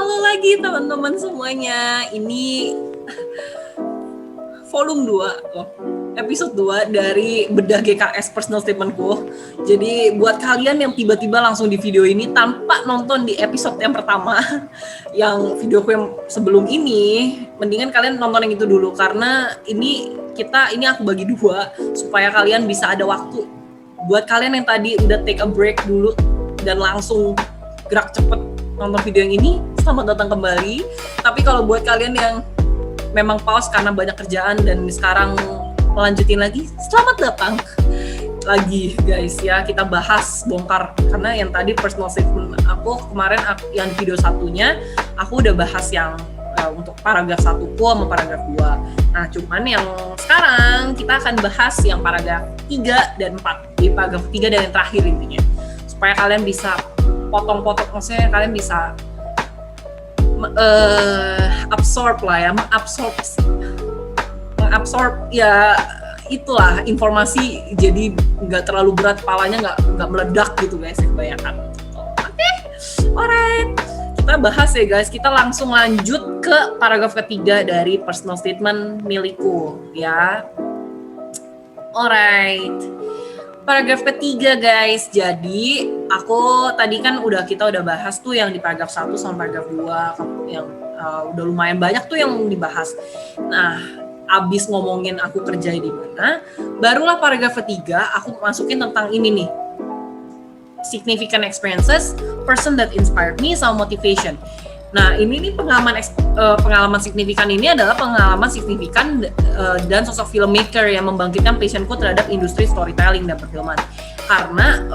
Halo lagi teman-teman semuanya. Ini volume 2, episode 2 dari bedah GKS personal statementku. Jadi buat kalian yang tiba-tiba langsung di video ini tanpa nonton di episode yang pertama, yang videoku yang sebelum ini, mendingan kalian nonton yang itu dulu karena ini aku bagi dua supaya kalian bisa ada waktu. Buat kalian yang tadi udah take a break dulu dan langsung gerak cepet nonton video yang ini, selamat datang kembali. Tapi kalau buat kalian yang memang pause karena banyak kerjaan dan sekarang melanjutin lagi, selamat datang lagi guys ya. Kita bahas bongkar karena yang tadi personal statement aku kemarin yang video satunya aku udah bahas yang untuk paragraf 1 sama paragraf 2. Nah cuman yang sekarang kita akan bahas yang paragraf 3 dan 4. Di paragraf 3 dan yang terakhir intinya, supaya kalian bisa potong-potong, maksudnya kalian bisa absorb lah ya, mengabsorb ya itulah informasi, jadi nggak terlalu berat kepalanya, nggak meledak gitu guys kebanyakan. Oke, alright, kita bahas ya guys. Kita langsung lanjut ke paragraf ketiga dari personal statement milikku ya. Alright. Paragraf ketiga guys, jadi aku tadi kan kita udah bahas tuh yang di paragraf 1 sama paragraf 2 yang udah lumayan banyak tuh yang dibahas. Nah, abis ngomongin aku kerja di mana, barulah paragraf ketiga aku masukin tentang ini nih, significant experiences, person that inspired me, sama motivation. Nah, ini nih pengalaman signifikan ini adalah pengalaman signifikan dan sosok filmmaker yang membangkitkan passionku terhadap industri storytelling dan perfilman. Karena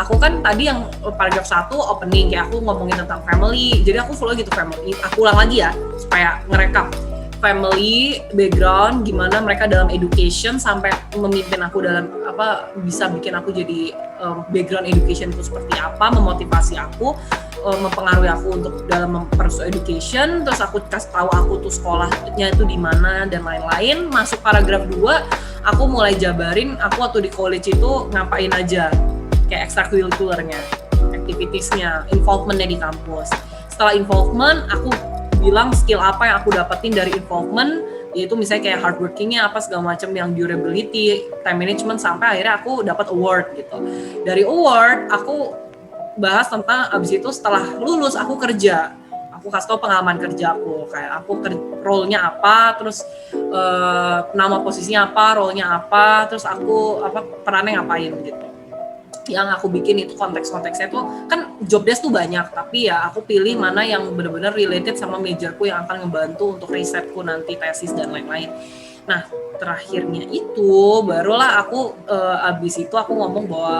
aku kan tadi yang paragraf 1 opening kayak aku ngomongin tentang family, jadi aku follow gitu family. Aku ulang lagi ya supaya ngerekap family, background, gimana mereka dalam education sampai memimpin aku dalam bisa bikin aku jadi background education itu seperti apa, memotivasi aku, mempengaruhi aku untuk dalam mempersu education. Terus aku kasih tahu aku tuh sekolahnya itu di mana dan lain-lain. Masuk paragraf 2, aku mulai jabarin aku waktu di college itu ngapain aja, kayak extracurricular-nya, activities-nya, involvement-nya di kampus. Setelah involvement, aku bilang skill apa yang aku dapetin dari involvement, yaitu misalnya kayak hardworking-nya apa segala macam, yang durability, time management, sampai akhirnya aku dapat award gitu. Dari award aku bahas tentang abis itu setelah lulus aku kerja, aku kasih tau pengalaman kerja aku, kayak aku role-nya apa, terus nama posisinya apa, role-nya apa, terus aku perannya ngapain gitu. Yang aku bikin itu konteks-konteksnya tuh kan job desk tuh banyak, tapi ya aku pilih mana yang benar-benar related sama majorku yang akan ngebantu untuk risetku nanti, tesis dan lain-lain. Nah terakhirnya itu barulah aku abis itu aku ngomong bahwa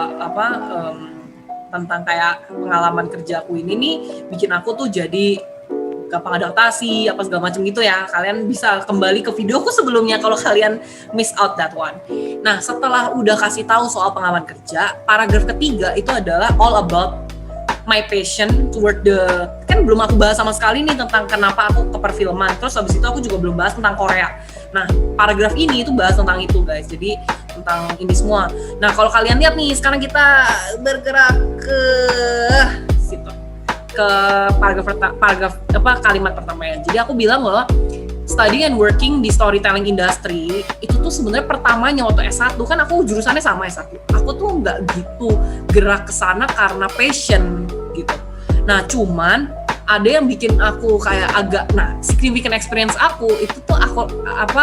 tentang kayak pengalaman kerjaku ini nih bikin aku tuh jadi gampang adaptasi apa segala macam gitu ya. Kalian bisa kembali ke videoku sebelumnya kalau kalian miss out that one. Nah setelah udah kasih tahu soal pengalaman kerja, paragraf ketiga itu adalah all about my passion toward kan belum aku bahas sama sekali nih tentang kenapa aku ke perfilman. Terus habis itu aku juga belum bahas tentang Korea. Nah paragraf ini itu bahas tentang itu guys, jadi tentang ini semua. Nah kalau kalian lihat nih, sekarang kita bergerak ke situ, ke paragraf kalimat pertama ya. Jadi aku bilang bahwa studying and working di storytelling industry itu tuh sebenarnya pertamanya waktu S1 kan aku jurusannya sama S1. Aku tuh nggak gitu gerak ke sana karena passion gitu. Nah, cuman ada yang bikin aku kayak significant experience aku itu tuh aku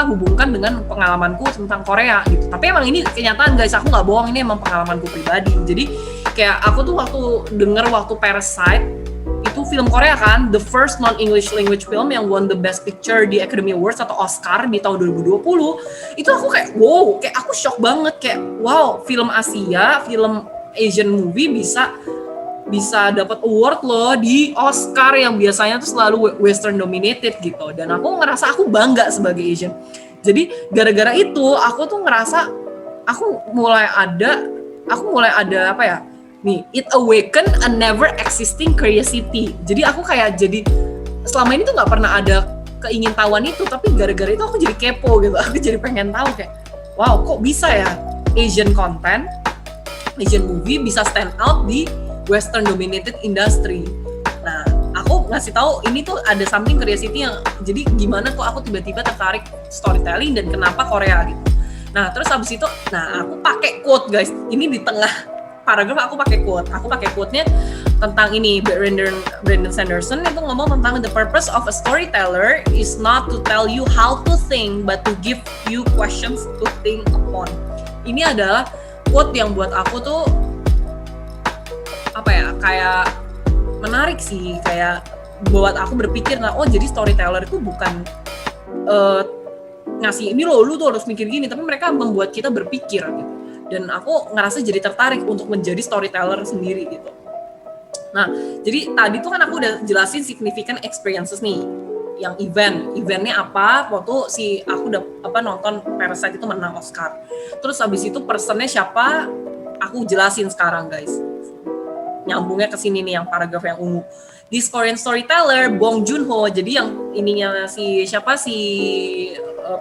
hubungkan dengan pengalamanku tentang Korea gitu. Tapi emang ini kenyataan guys, aku nggak bohong, ini emang pengalamanku pribadi. Jadi kayak aku tuh waktu Parasite itu film Korea kan, the first non-English language film yang won the best picture di Academy Awards atau Oscar di tahun 2020. Itu aku kayak wow, kayak aku shock banget, kayak wow, film Asia, film Asian movie bisa dapat award loh di Oscar yang biasanya tuh selalu Western dominated gitu. Dan aku ngerasa aku bangga sebagai Asian. Jadi gara-gara itu aku tuh ngerasa aku mulai ada it awaken a never existing curiosity. Jadi aku selama ini tuh nggak pernah ada keingintahuan itu, tapi gara-gara itu aku jadi kepo gitu. Aku jadi pengen tahu kayak wow, kok bisa ya Asian content, Asian movie bisa stand out di Western dominated industry. Nah, aku aku ngasih tahu ini tuh ada something curiosity yang jadi gimana kok aku tiba-tiba tertarik storytelling dan kenapa Korea gitu. Nah terus habis itu, aku pakai quote guys, ini di tengah paragraf aku pakai quote-nya tentang ini. Brandon Sanderson itu ngomong tentang the purpose of a storyteller is not to tell you how to think but to give you questions to think upon. Ini adalah quote yang buat aku tuh apa ya, kayak menarik sih, kayak buat aku berpikir jadi storyteller itu bukan ngasih ini lu tuh harus mikir gini, tapi mereka membuat kita berpikir gitu. Dan aku ngerasa jadi tertarik untuk menjadi storyteller sendiri gitu. Nah, jadi tadi tuh kan aku udah jelasin significant experiences nih, yang eventnya apa, waktu aku udah nonton Parasite itu menang Oscar. Terus habis itu personnya siapa, aku jelasin sekarang guys. Nyambungnya ke sini nih yang paragraf yang ungu. This Korean storyteller Bong Joon-ho, jadi yang ininya si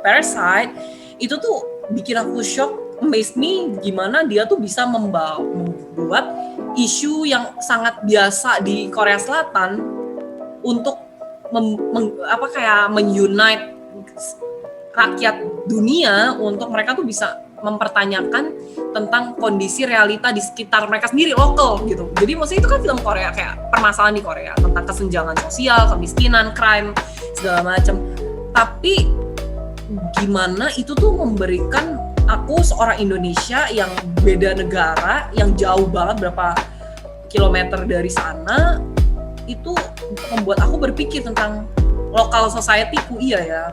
Parasite itu tuh bikin aku shock, amaze me gimana dia tuh bisa membuat isu yang sangat biasa di Korea Selatan untuk menunite rakyat dunia untuk mereka tuh bisa mempertanyakan tentang kondisi realita di sekitar mereka sendiri, lokal gitu. Jadi maksudnya itu kan film Korea, kayak permasalahan di Korea tentang kesenjangan sosial, kemiskinan, crime, segala macam. Tapi gimana itu tuh memberikan aku seorang Indonesia yang beda negara, yang jauh banget berapa kilometer dari sana, itu membuat aku berpikir tentang local society-ku. Iya ya,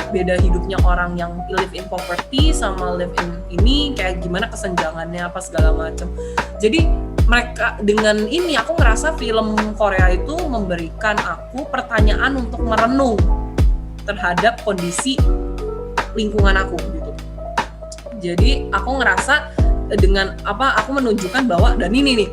beda hidupnya orang yang live in poverty sama live in ini, kayak gimana kesenjangannya apa segala macam. Jadi mereka dengan ini aku ngerasa film Korea itu memberikan aku pertanyaan untuk merenung terhadap kondisi lingkungan aku gitu. Jadi aku ngerasa dengan aku menunjukkan bahwa, dan ini nih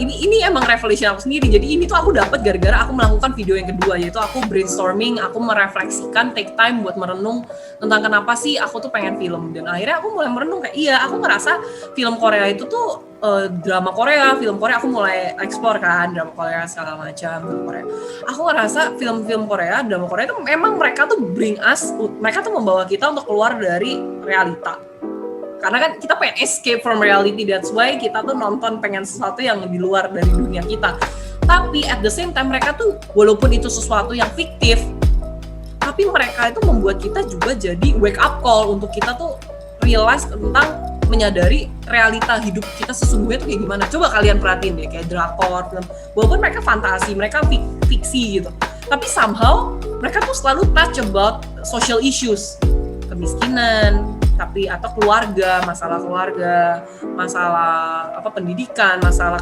ini emang revelation aku sendiri. Jadi ini tuh aku dapat gara-gara aku melakukan video yang kedua, yaitu aku brainstorming, aku merefleksikan, take time buat merenung tentang kenapa sih aku tuh pengen film. Dan akhirnya aku mulai merenung kayak aku ngerasa film Korea itu tuh drama Korea, film Korea aku mulai explore kan, drama Korea segala macam, film Korea. Aku ngerasa film-film Korea, drama Korea itu memang mereka tuh mereka tuh membawa kita untuk keluar dari realita. Karena kan kita pengen escape from reality, that's why kita tuh nonton pengen sesuatu yang di luar dari dunia kita. Tapi at the same time mereka tuh walaupun itu sesuatu yang fiktif, tapi mereka itu membuat kita juga jadi wake up call untuk kita tuh realize tentang menyadari realita hidup kita sesungguhnya tuh kayak gimana. Coba kalian perhatiin deh, kayak drakor, film. Walaupun mereka fantasi, mereka fiksi gitu, tapi somehow mereka tuh selalu touch about social issues, kemiskinan, atau keluarga, masalah pendidikan, masalah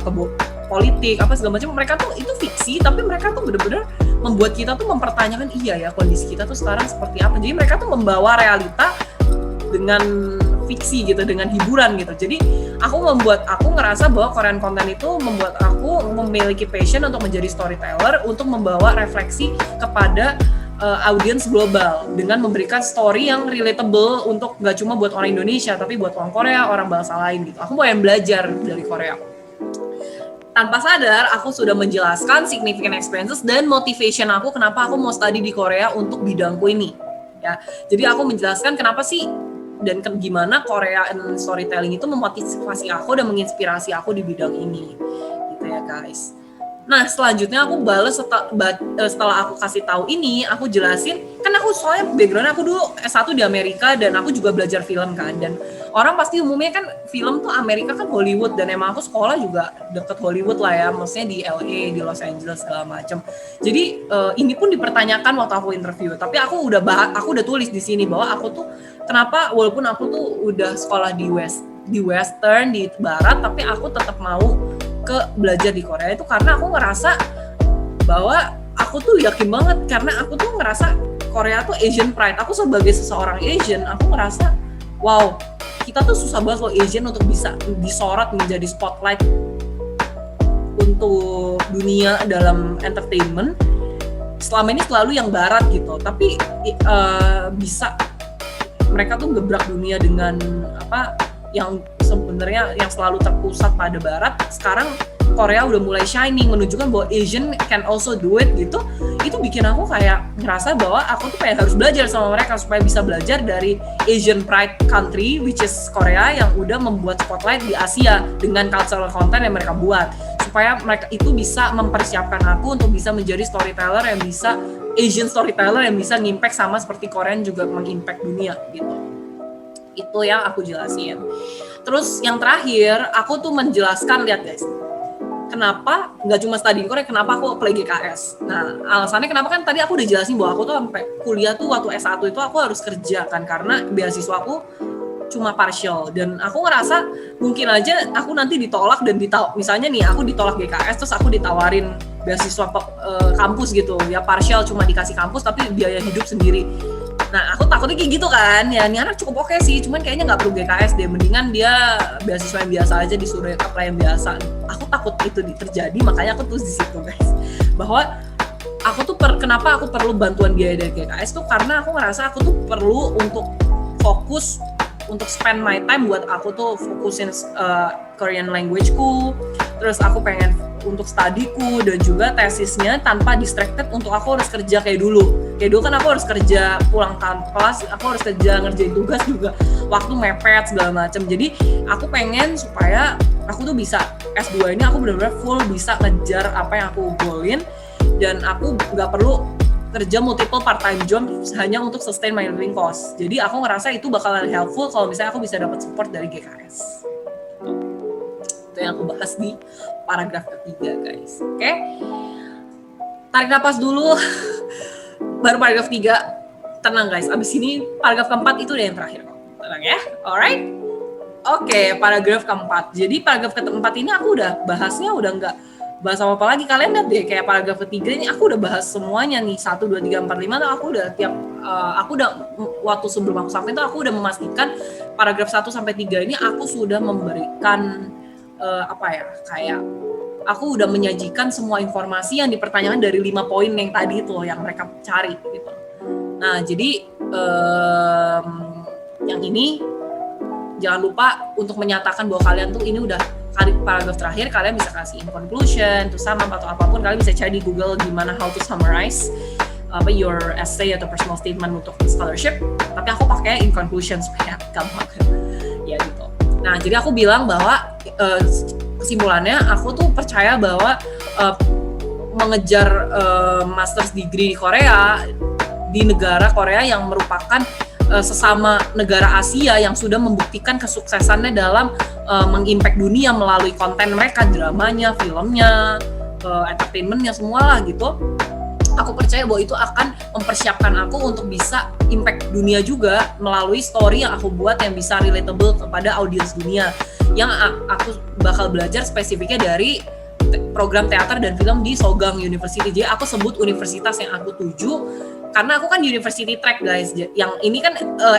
politik, apa segala macam. Mereka tuh itu fiksi, tapi mereka tuh benar-benar membuat kita tuh mempertanyakan, iya ya kondisi kita tuh sekarang seperti apa. Jadi mereka tuh membawa realita dengan fiksi gitu, dengan hiburan gitu. Jadi aku ngerasa bahwa Korean content itu membuat aku memiliki passion untuk menjadi storyteller, untuk membawa refleksi kepada audiens global dengan memberikan story yang relatable untuk gak cuma buat orang Indonesia tapi buat orang Korea, orang bangsa lain gitu. Aku mau yang belajar dari Korea. Tanpa sadar aku sudah menjelaskan significant experiences dan motivation aku kenapa aku mau study di Korea untuk bidangku ini. Ya, jadi aku menjelaskan kenapa sih dan gimana Korea and storytelling itu memotivasi aku dan menginspirasi aku di bidang ini. Gitu ya guys. Nah selanjutnya aku balas setelah aku kasih tahu ini, aku jelasin, kan aku soalnya background aku dulu S1 di Amerika dan aku juga belajar film kan, dan orang pasti umumnya kan film tuh Amerika kan Hollywood, dan emang aku sekolah juga deket Hollywood lah ya, maksudnya di LA, di Los Angeles segala macam. Jadi ini pun dipertanyakan waktu aku interview, tapi aku udah tulis di sini bahwa aku tuh kenapa walaupun aku tuh udah sekolah di Western, di Barat, tapi aku tetap mau belajar di Korea itu karena aku ngerasa bahwa aku tuh yakin banget, karena aku tuh ngerasa Korea tuh Asian pride. Aku sebagai seseorang Asian, aku ngerasa wow, kita tuh susah banget loh Asian untuk bisa disorot menjadi spotlight untuk dunia dalam entertainment. Selama ini selalu yang Barat gitu, tapi bisa mereka tuh gebrak dunia dengan yang sebenarnya yang selalu terpusat pada Barat, sekarang Korea udah mulai shining, menunjukkan bahwa Asian can also do it gitu. Itu bikin aku kayak ngerasa bahwa aku tuh kayak harus belajar sama mereka supaya bisa belajar dari Asian pride country which is Korea yang udah membuat spotlight di Asia dengan cultural content yang mereka buat, supaya mereka itu bisa mempersiapkan aku untuk bisa menjadi storyteller yang bisa Asian storyteller yang bisa ngimpact sama seperti Korean juga mengimpact dunia gitu. Itu yang aku jelasin. Terus yang terakhir aku tuh menjelaskan, lihat guys, kenapa nggak cuma study Korea, kenapa aku apply GKS. Nah alasannya kenapa kan tadi aku udah jelasin bahwa aku tuh sampai kuliah tuh waktu S1 itu aku harus kerja kan, karena beasiswa aku cuma partial, dan aku ngerasa mungkin aja aku nanti ditolak dan misalnya nih aku ditolak GKS terus aku ditawarin beasiswa kampus gitu ya, partial cuma dikasih kampus tapi biaya hidup sendiri. Nah aku takutnya kayak gitu kan, ya ini anak cukup oke sih, cuman kayaknya nggak perlu GKS deh, mendingan dia beasiswa yang biasa aja, disuruh apply yang biasa. Aku takut itu terjadi, makanya aku tulis di situ guys bahwa aku tuh kenapa aku perlu bantuan biaya dari GKS tuh karena aku ngerasa aku tuh perlu untuk fokus, untuk spend my time buat aku tuh fokusin Korean language-ku, terus aku pengen untuk studiku dan juga tesisnya tanpa distracted untuk aku harus kerja kayak dulu kan aku harus kerja pulang kelas, aku harus kerja ngerjain tugas juga, waktu mepet segala macam. Jadi aku pengen supaya aku tuh bisa S2 ini aku benar-benar full bisa ngejar apa yang aku goalin, dan aku nggak perlu kerja multiple part-time job hanya untuk sustain my living cost. Jadi aku ngerasa itu bakalan helpful kalau misalnya aku bisa dapat support dari GKS. Itu yang aku bahas di paragraf ketiga guys. Oke? Tarik napas dulu. Baru paragraf 3. Tenang guys, abis ini paragraf keempat itu udah yang terakhir kok. Tenang ya. Alright? Oke, paragraf keempat. Jadi paragraf keempat ini aku udah bahasnya udah nggak bahas apa lagi. Kalian lihat deh kayak paragraf ketiga ini aku udah bahas semuanya nih, 1, 2, 3, 4, 5 tuh aku udah aku udah waktu sebelum aku sampai itu aku udah memastikan paragraf 1 sampai 3 ini aku sudah memberikan kayak aku udah menyajikan semua informasi yang dipertanyakan dari 5 poin yang tadi itu loh yang mereka cari gitu. Nah jadi yang ini jangan lupa untuk menyatakan bahwa kalian tuh ini udah paragraf terakhir, kalian bisa kasih in conclusion, to sum up atau apapun, kalian bisa cari di Google gimana how to summarize your essay atau personal statement untuk scholarship. Tapi aku pakai in conclusion supaya gampang ya gitu. Nah jadi aku bilang bahwa kesimpulannya aku tuh percaya bahwa mengejar master's degree di Korea, di negara Korea yang merupakan sesama negara Asia yang sudah membuktikan kesuksesannya dalam mengimpact dunia melalui konten mereka, dramanya, filmnya, entertainmentnya, semua lah gitu. Aku percaya bahwa itu akan mempersiapkan aku untuk bisa impact dunia juga melalui story yang aku buat yang bisa relatable kepada audiens dunia, yang aku bakal belajar spesifiknya dari program teater dan film di Sogang University. Jadi aku sebut universitas yang aku tuju karena aku kan university track guys, yang ini kan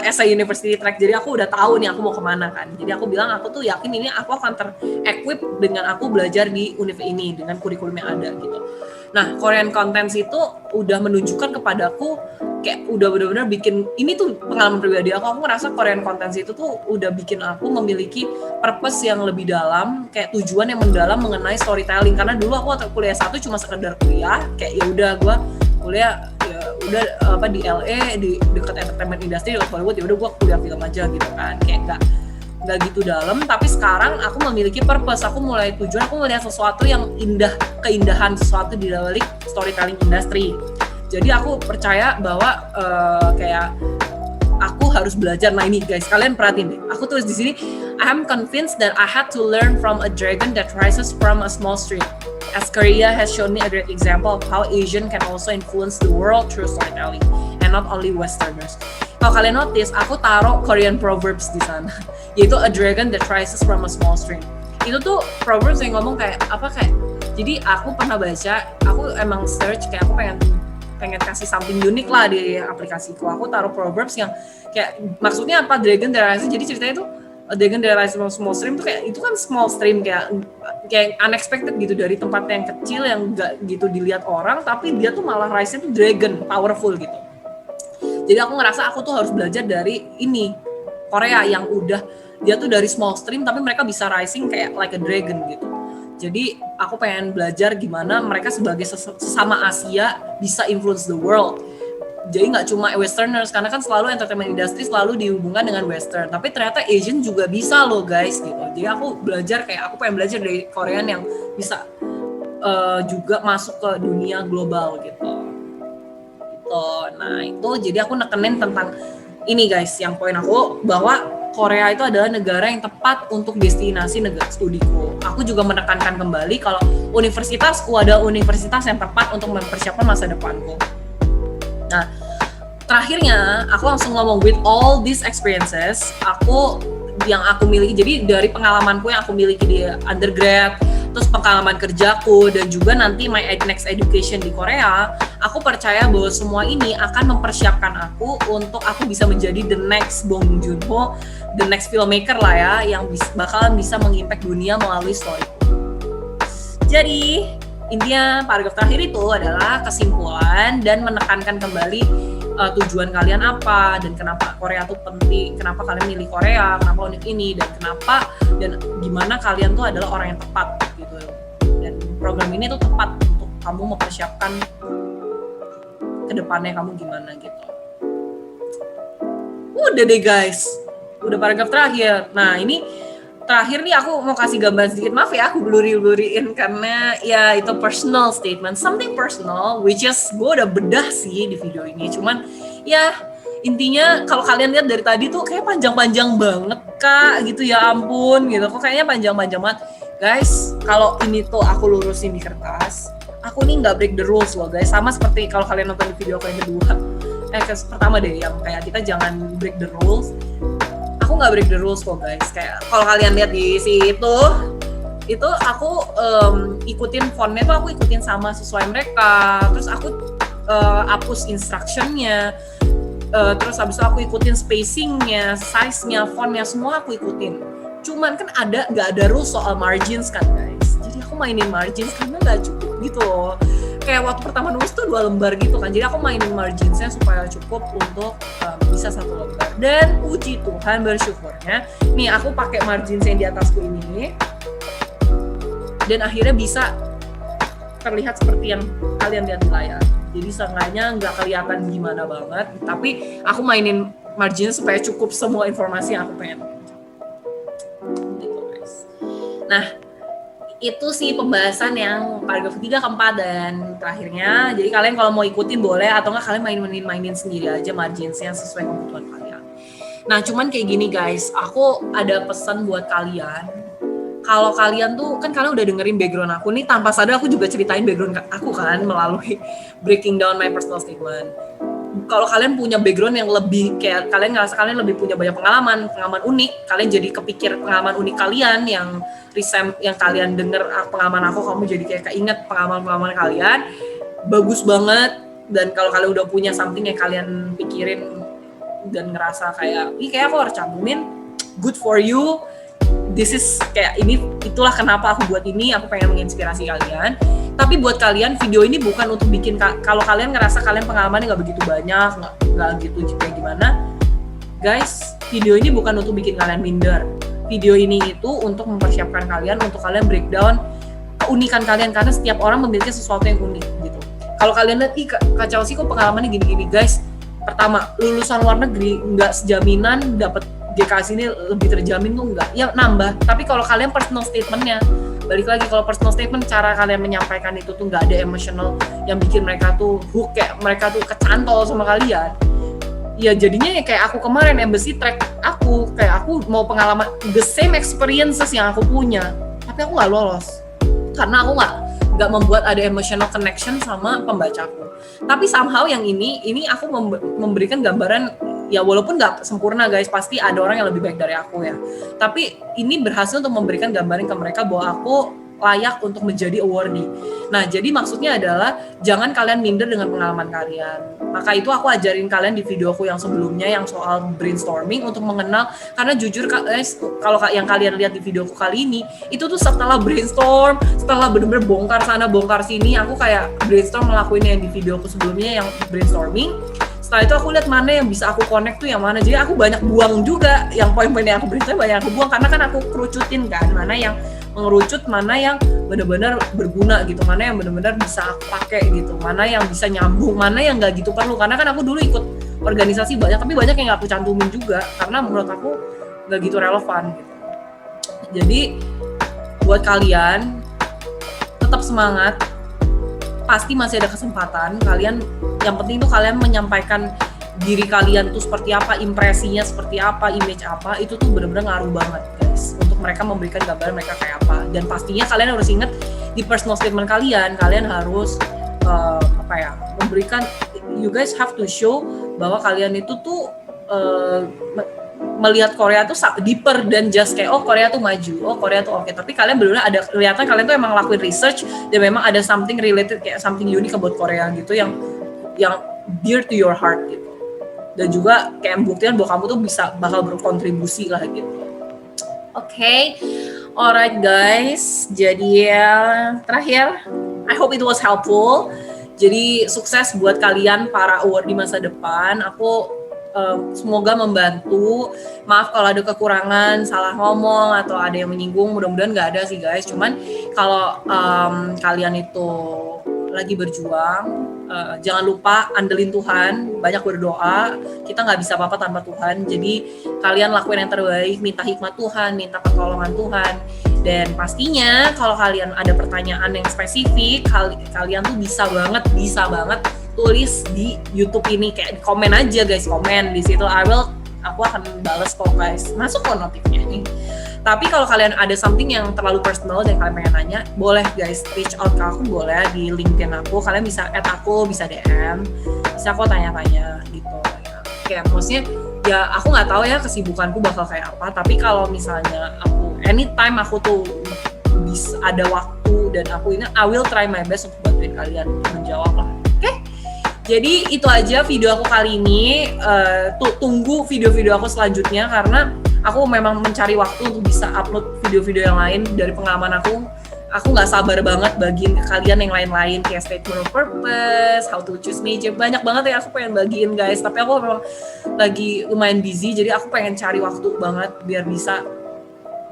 essay university track, jadi aku udah tahu nih aku mau kemana kan. Jadi aku bilang aku tuh yakin ini aku akan ter-equip dengan aku belajar di univ ini dengan kurikulum yang ada gitu. Nah Korean Contents itu udah menunjukkan kepadaku kayak udah benar-benar bikin, ini tuh pengalaman pribadi aku ngerasa Korean Contents itu tuh udah bikin aku memiliki purpose yang lebih dalam, kayak tujuan yang mendalam mengenai storytelling. Karena dulu aku waktu kuliah 1 cuma sekedar kuliah, kayak ya udah gue kuliah ya udah di LA di dekat entertainment industry dekat Hollywood, ya udah gue kuliah film aja gitu kan, kayak nggak gitu dalam. Tapi sekarang aku memiliki purpose, aku mulai tujuan, aku melihat sesuatu yang indah, keindahan sesuatu di balik storytelling industry. Jadi aku percaya bahwa kayak aku harus belajar. Nah ini guys, kalian perhatiin deh, aku tulis di sini, I am convinced that I had to learn from a dragon that rises from a small stream, as Korea has shown me a great example of how Asian can also influence the world through storytelling, and not only Westerners. Kalau kalian notice, aku taruh Korean proverbs di sana, yaitu a dragon that rises from a small stream. Itu tuh proverbs yang ngomong kayak apa, kayak jadi aku pernah baca, aku emang search kayak aku pengen kasih something unik lah di aplikasiku. Aku taruh proverbs yang kayak maksudnya apa, dragon that rises, jadi ceritanya tuh dragon that rises from small stream tuh kayak itu kan small stream kayak unexpected gitu, dari tempat yang kecil yang gak gitu dilihat orang, tapi dia tuh malah rise-nya tuh dragon, powerful gitu. Jadi aku ngerasa aku tuh harus belajar dari ini Korea yang udah dia tuh dari small stream tapi mereka bisa rising kayak like a dragon gitu. Jadi aku pengen belajar gimana mereka sebagai sesama Asia bisa influence the world. Jadi nggak cuma Westerners, karena kan selalu entertainment industry selalu dihubungkan dengan Western. Tapi ternyata Asian juga bisa loh guys gitu. Jadi aku belajar aku pengen belajar dari Korean yang bisa juga masuk ke dunia global gitu. Nah itu jadi aku nekenin tentang ini guys, yang poin aku bahwa Korea itu adalah negara yang tepat untuk destinasi negara studiku. Aku juga menekankan kembali kalau universitasku adalah universitas yang tepat untuk mempersiapkan masa depanku. Nah, terakhirnya aku langsung ngomong with all these experiences, yang aku miliki, jadi dari pengalamanku yang aku miliki di undergrad, terus pengalaman kerjaku, dan juga nanti my next education di Korea, aku percaya bahwa semua ini akan mempersiapkan aku untuk aku bisa menjadi the next Bong Joon-ho, the next filmmaker lah ya, yang bakalan bisa mengimpact dunia melalui story. Jadi, intinya paragraf terakhir itu adalah kesimpulan dan menekankan kembali tujuan kalian apa dan kenapa Korea tuh penting, kenapa kalian milih Korea, kenapa unik ini, dan kenapa dan gimana kalian tuh adalah orang yang tepat gitu. Dan program ini tuh tepat untuk kamu mempersiapkan kedepannya kamu gimana gitu. Udah deh guys, udah paragraf terakhir. Nah ini terakhir nih aku mau kasih gambar sedikit, maaf ya aku blurry-blurryin karena ya itu personal statement, something personal, which is gue udah bedah sih di video ini, cuman ya intinya kalau kalian lihat dari tadi tuh kayak panjang-panjang banget kak gitu, ya ampun gitu, kok kayaknya panjang-panjang banget guys. Kalau ini tuh aku lurusin di kertas, aku nih nggak break the rules loh guys, sama seperti kalau kalian nonton di video aku yang kedua, pertama deh yang kayak kita jangan break the rules. Aku nggak break the rules kok guys, kayak kalau kalian lihat di situ itu aku ikutin fontnya tuh, aku ikutin sama sesuai mereka, terus aku hapus instructionnya, terus habis itu aku ikutin spacingnya, size-nya, fontnya, semua aku ikutin. Cuman kan nggak ada rules soal margins kan guys, jadi aku mainin margins karena nggak cukup gitu loh. Kayak waktu pertama nulis tuh 2 lembar gitu kan, jadi aku mainin marginsnya supaya cukup untuk bisa 1 lembar. Dan puji Tuhan, bersyukurnya nih aku pakai margins yang di atasku ini, dan akhirnya bisa terlihat seperti yang kalian lihat di layar. Jadi seenggaknya nggak kelihatan gimana banget, tapi aku mainin margin supaya cukup semua informasi yang aku pengen. Gitu guys. Nah itu sih pembahasan yang paragraf 3, 4, dan terakhirnya. Jadi kalian kalau mau ikutin boleh, atau nggak kalian mainin sendiri aja marginsnya sesuai kebutuhan kalian. Nah cuman kayak gini guys, aku ada pesan buat kalian. Kalau kalian tuh, kan kalian udah dengerin background aku nih, tanpa sadar aku juga ceritain background aku kan melalui breaking down my personal statement. Kalau kalian punya background yang lebih, kayak kalian ngerasa kalian lebih punya banyak pengalaman unik, kalian jadi kepikir pengalaman unik kalian yang kalian denger pengalaman aku, kamu jadi kayak keinget pengalaman kalian, bagus banget. Dan kalau kalian udah punya something yang kalian pikirin dan ngerasa kayak, kayak aku harus cantumin, good for you. This is kayak itulah kenapa aku buat ini, aku pengen menginspirasi kalian. Tapi buat kalian, video ini bukan untuk bikin, kalau kalian ngerasa kalian pengalamannya nggak begitu banyak, nggak gitu kayak gimana, guys, video ini bukan untuk bikin kalian minder. Video ini itu untuk mempersiapkan kalian, untuk kalian breakdown keunikan kalian, karena setiap orang memiliki sesuatu yang unik gitu. Kalau kalian lihat, Kak Chelsea kok pengalamannya gini-gini, guys. Pertama, lulusan luar negeri nggak sejaminan dapat GKS ini lebih terjamin tuh enggak, ya nambah. Tapi kalau kalian personal statementnya, balik lagi, kalau personal statement cara kalian menyampaikan itu tuh nggak ada emotional yang bikin mereka tuh hook, kayak mereka tuh kecantol sama kalian, ya jadinya ya kayak aku kemarin embassy track aku, kayak aku mau pengalaman the same experiences yang aku punya, tapi aku nggak lolos karena aku nggak membuat ada emotional connection sama pembacaku. Tapi somehow yang ini aku memberikan gambaran, ya walaupun nggak sempurna guys, pasti ada orang yang lebih baik dari aku ya, tapi ini berhasil untuk memberikan gambaran ke mereka bahwa aku layak untuk menjadi awardee. Nah jadi maksudnya adalah jangan kalian minder dengan pengalaman kalian. Maka itu aku ajarin kalian di videoku yang sebelumnya yang soal brainstorming, untuk mengenal, karena jujur guys, kalau yang kalian lihat di videoku kali ini, itu tuh setelah brainstorm, setelah bener-bener bongkar sana bongkar sini, aku kayak brainstorm ngelakuin yang di videoku sebelumnya yang brainstorming. Setelah itu aku lihat mana yang bisa aku connect tuh yang mana. Jadi aku banyak buang juga, yang poin-poin yang aku brainstorm banyak aku buang, karena kan aku kerucutin kan, mana yang mengerucut mana yang benar-benar berguna gitu, mana yang benar-benar bisa aku pakai gitu, mana yang bisa nyambung, mana yang nggak gitu perlu. Karena kan aku dulu ikut organisasi banyak, tapi banyak yang nggak aku cantumin juga karena menurut aku nggak gitu relevan gitu. Jadi buat kalian tetap semangat, pasti masih ada kesempatan. Kalian yang penting tuh kalian menyampaikan diri kalian tuh seperti apa, impresinya seperti apa, image apa, itu tuh benar-benar ngaruh banget guys untuk mereka memberikan gambaran mereka kayak apa. Dan pastinya kalian harus ingat di personal statement kalian harus memberikan, you guys have to show bahwa kalian itu tuh melihat Korea tuh deeper dan just kayak Korea tuh maju, Korea tuh oke. Tapi kalian benar-benar ada kelihatan kalian tuh emang lakuin research dan memang ada something related, kayak something unik about Korea gitu yang dear to your heart gitu. Dan juga kayak buktian bahwa kamu tuh bakal berkontribusi lah gitu. Oke. Alright guys, jadi ya terakhir, I hope it was helpful. Jadi sukses buat kalian para award di masa depan. Aku semoga membantu. Maaf kalau ada kekurangan, salah ngomong atau ada yang menyinggung, mudah-mudahan nggak ada sih guys. Cuman kalau kalian itu lagi berjuang, jangan lupa andelin Tuhan, banyak berdoa. Kita nggak bisa apa-apa tanpa Tuhan. Jadi kalian lakuin yang terbaik, minta hikmat Tuhan, minta pertolongan Tuhan. Dan pastinya kalau kalian ada pertanyaan yang spesifik, kalian tuh bisa banget tulis di YouTube ini, kayak komen aja guys, komen di situ. Aku akan balas kok guys, masuk kok notifnya nih. Tapi kalau kalian ada something yang terlalu personal dan kalian pengen nanya, boleh guys reach out ke aku, boleh di LinkedIn aku. Kalian bisa add aku, bisa DM, bisa kok tanya-tanya gitu. Kayak maksudnya ya aku nggak tahu ya kesibukanku bakal kayak apa. Tapi kalau misalnya aku anytime aku tuh bisa ada waktu dan aku ini, I will try my best untuk bantuin kalian menjawab lah. Oke? Jadi itu aja video aku kali ini. Tunggu video-video aku selanjutnya karena aku memang mencari waktu untuk bisa upload video-video yang lain dari pengalaman aku. Aku nggak sabar banget bagiin ke kalian yang lain-lain kayak statement of purpose, how to choose major, banyak banget ya aku pengen bagiin guys. Tapi aku memang lagi lumayan busy, jadi aku pengen cari waktu banget biar bisa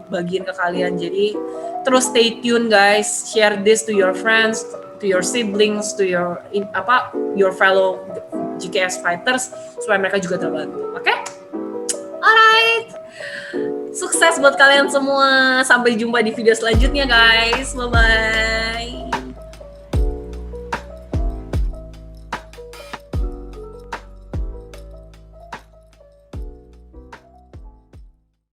bagiin ke kalian. Jadi terus stay tune guys, share this to your friends, to your siblings, to your fellow GKS fighters supaya mereka juga terbantu. Oke? Alright. Sukses buat kalian semua. Sampai jumpa di video selanjutnya guys. Bye-bye.